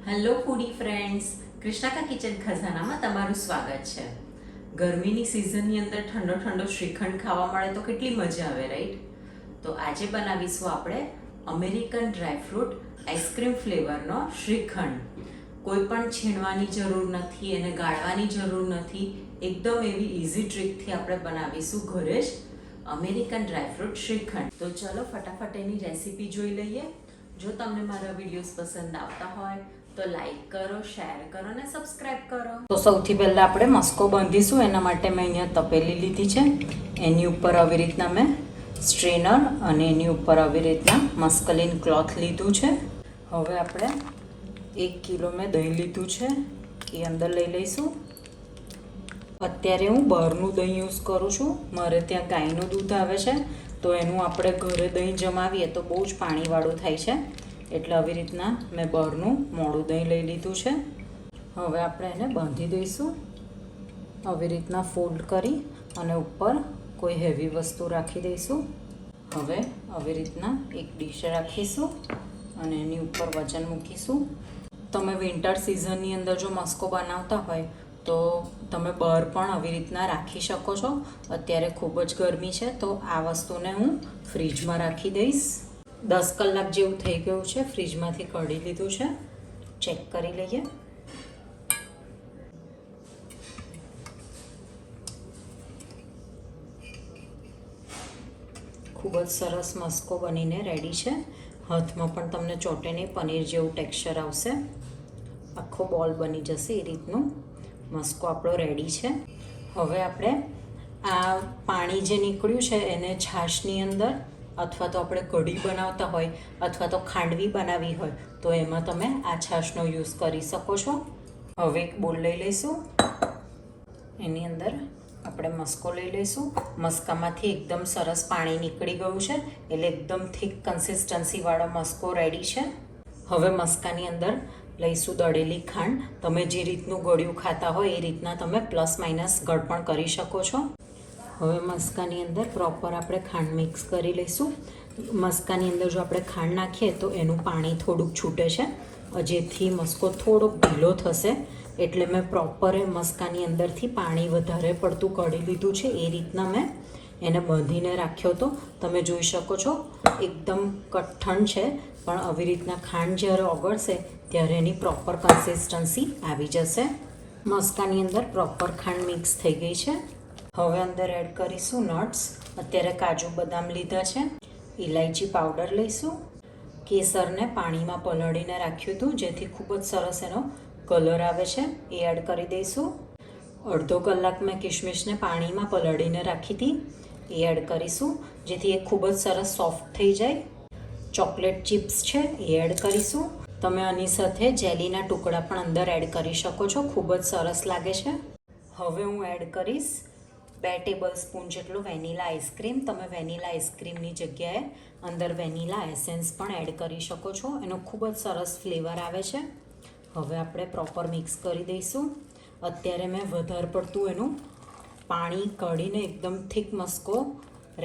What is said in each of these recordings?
Hello ફૂડી friends, Krishna કા kitchen ખજાનામાં તમારું સ્વાગત છે. ગરમીની સિઝનની અંદર ઠંડો ઠંડો શ્રીખંડ ખાવા મળે તો કેટલી મજા આવે, રાઈટ? તો આજે બનાવીશું આપણે અમેરિકન ડ્રાયફ્રૂટ આઈસ્ક્રીમ ફ્લેવરનો શ્રીખંડ. કોઈ પણ છીણવાની જરૂર નથી, એને ગાળવાની જરૂર નથી. એકદમ એવી ઇઝી ટ્રીકથી આપણે બનાવીશું ઘરે જ અમેરિકન ડ્રાયફ્રૂટ શ્રીખંડ. તો ચલો ફટાફટ એની રેસીપી જોઈ લઈએ. જો તમને મારા વિડીયોઝ પસંદ આવતા હોય તો લાઈક કરો, શેર કરો અને સબસ્ક્રાઇબ કરો. તો સૌથી પહેલાં આપણે મસ્કો બાંધીશું. એના માટે મેં અહીંયા તપેલી લીધી છે. એની ઉપર આવી રીતના મેં સ્ટ્રેનર અને એની ઉપર આવી રીતના મસ્કલિન ક્લોથ લીધું છે. હવે આપણે 1 કિલો મેં દહીં લીધું છે, એ અંદર લઈ લઈશું. અત્યારે હું બહારનું દહીં યુઝ કરું છું. મારે ત્યાં ગાયનું દૂધ આવે છે, તો એનું આપણે ઘરે દહીં જમાવીએ તો બહુ જ પાણીવાળું થાય છે. એટલે આવી રીતના મેં બહારનું મોડું દહીં લઈ લીધું છે. હવે આપણે એને બાંધી દઈશું. આવી રીતના ફોલ્ડ કરી અને ઉપર કોઈ હેવી વસ્તુ રાખી દઈશું. હવે આવી રીતના એક ડીશ રાખીશું અને એની ઉપર વજન મૂકીશું. તમે વિન્ટર સિઝનની અંદર જો મસ્કો બનાવતા હોય તો તમે બહાર પણ આવી રીતના રાખી શકો છો. અત્યારે ખૂબ જ ગરમી છે, તો આ વસ્તુને હું ફ્રીજમાં રાખી દઈશ. 10 કલાક જેવું થઈ ગયું છે, ફ્રીજમાંથી કાઢી લીધું છે. ચેક કરી લઈએ. ખૂબ જ સરસ મસ્કો બનીને રેડી છે. હાથમાં પણ તમને ચોટે નહીં, પનીર જેવું ટેક્સચર આવશે. આખો બોલ બની જશે એ રીતનું. મસ્કો આપણો રેડી છે. હવે આપણે આ પાણી જે નીકળ્યું છે એને છાશની અંદર, અથવા તો આપણે કઢી બનાવતા હોય અથવા તો ખાંડવી બનાવી હોય તો એમાં તમે આ છાશનો યુઝ કરી શકો છો. હવે એક બોલ લઈ લઈશું. એની અંદર આપણે મસ્કો લઈ લઈશું. મસ્કામાંથી એકદમ સરસ પાણી નીકળી ગયું છે, એટલે એકદમ થીક કન્સિસ્ટન્સીવાળો મસ્કો રેડી છે. હવે મસ્કાની અંદર લઈશું દળેલી ખાંડ. તમે જે રીતનું ગળ્યું ખાતા હોય એ રીતના તમે પ્લસ માઇનસ ગળ પણ કરી શકો છો. હવે મસ્કાની અંદર પ્રોપર આપણે ખાંડ મિક્સ કરી લઈશું. મસ્કાની અંદર જો આપણે ખાંડ નાખીએ તો એનું પાણી થોડુંક છૂટે છે, જેથી મસ્કો થોડોક ઢીલો થશે. એટલે મેં પ્રોપર મસ્કાની અંદરથી પાણી વધારે પડતું કાઢી લીધું છે. એ રીતના મેં એને બાંધીને રાખ્યો હતો. તમે જોઈ શકો છો એકદમ કઠણ છે, પણ આવી રીતના ખાંડ જ્યારે ઓગળશે ત્યારે એની પ્રોપર કન્સિસ્ટન્સી આવી જશે. મસ્કાની અંદર પ્રોપર ખાંડ મિક્સ થઈ ગઈ છે. હવે અંદર એડ કરીશું નટ્સ. અત્યારે કાજુ બદામ લીધા છે. ઇલાયચી પાવડર લઈશું. કેસરને પાણીમાં પલાળીને રાખ્યું હતું, જેથી ખૂબ જ સરસ એનો કલર આવે છે, એ એડ કરી દઈશું. અડધો કલાક મેં કિશમિશને પાણીમાં પલાળીને રાખી હતી, એ એડ કરીશું, જેથી એ ખૂબ જ સરસ સોફ્ટ થઈ જાય. ચોકલેટ ચિપ્સ છે એ એડ કરીશું. તમે આની સાથે જેલીના ટુકડા પણ અંદર એડ કરી શકો છો, ખૂબ જ સરસ લાગે છે. હવે હું એડ કરીશ 2 ટેબલ સ્પૂન જેટલો વેનીલા આઈસ્ક્રીમ. તમે વેનીલા આઈસ્ક્રીમની જગ્યાએ અંદર વેનીલા એસેન્સ પણ એડ કરી શકો છો. એનો ખૂબ જ સરસ ફ્લેવર આવે છે. હવે આપણે પ્રોપર મિક્સ કરી દઈશું. અત્યારે મેં વધારે પડતું એનું પાણી કાઢીને એકદમ થીક મસ્કો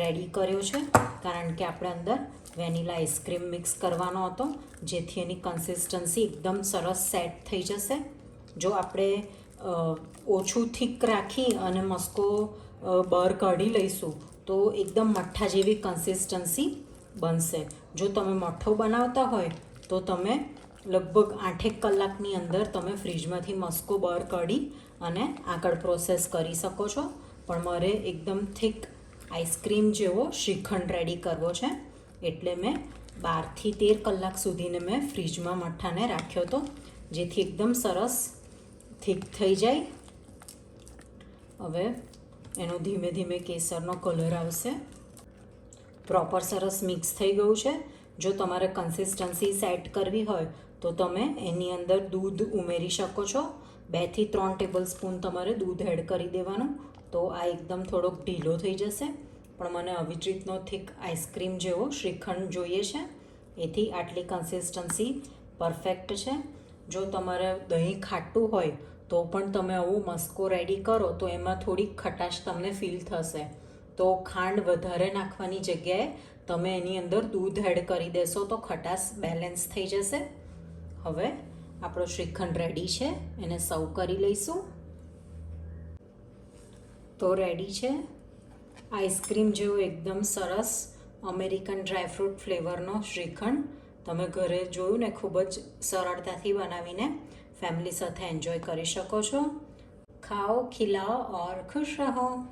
રેડી કર્યો છે, કારણ કે આપણે અંદર વેનીલા આઈસ્ક્રીમ મિક્સ કરવાનો હતો, જેથી એની કન્સિસ્ટન્સી એકદમ સરસ સેટ થઈ જશે. જો આપણે ઓછું થીક રાખી અને મસ્કો બહાર કાઢી લઈશું તો એકદમ મઠ્ઠા જેવી કન્સિસ્ટન્સી બનશે. જો તમે મઠ્ઠો બનાવતા હોય તો તમે લગભગ 8 કલાકની અંદર તમે ફ્રીજમાંથી મસ્કો બહાર કાઢી અને આગળ પ્રોસેસ કરી શકો છો. પણ મારે એકદમ થીક આઈસ્ક્રીમ જેવો શ્રીખંડ રેડી કરવો છે, એટલે મેં 12 થી 13 કલાક સુધીને મેં ફ્રીજમાં મઠ્ઠાને રાખ્યો હતો, જેથી એકદમ સરસ થીક થઈ જાય. હવે એનો ધીમે ધીમે કેસરનો કલર આવશે. પ્રોપર સરસ મિક્સ થઈ ગયું છે. જો તમારે કન્સિસ્ટન્સી સેટ કરવી હોય તો તમે એની અંદર દૂધ ઉમેરી શકો છો. 2 થી 3 ટેબલ સ્પૂન તમારે દૂધ એડ કરી દેવાનું, તો આ એકદમ થોડોક ઢીલો થઈ જશે. પણ મને આવી જ રીતનો થીક આઈસ્ક્રીમ જેવો શ્રીખંડ જોઈએ છે, એથી આટલી કન્સિસ્ટન્સી પરફેક્ટ છે. જો તમારે દહીં ખાટું હોય તો પણ તમે આવું મસ્કો રેડી કરો તો એમાં થોડીક ખટાશ તમને ફીલ થશે. તો ખાંડ વધારે નાખવાની જગ્યાએ તમે એની અંદર દૂધ એડ કરી દેશો તો ખટાશ બેલેન્સ થઈ જશે. હવે આપણો શ્રીખંડ રેડી છે, એને સર્વ કરી લઈશું. તો રેડી છે આઈસ્ક્રીમ જેવો એકદમ સરસ અમેરિકન ડ્રાયફ્રૂટ ફ્લેવરનો શ્રીખંડ. તમે ઘરે જોયું ને, ખૂબ જ સરળતાથી બનાવીને ફેમિલી સાથે એન્જોય કરી શકો છો. ખાઓ, ખિલાઓ ઓર ખુશ રહો.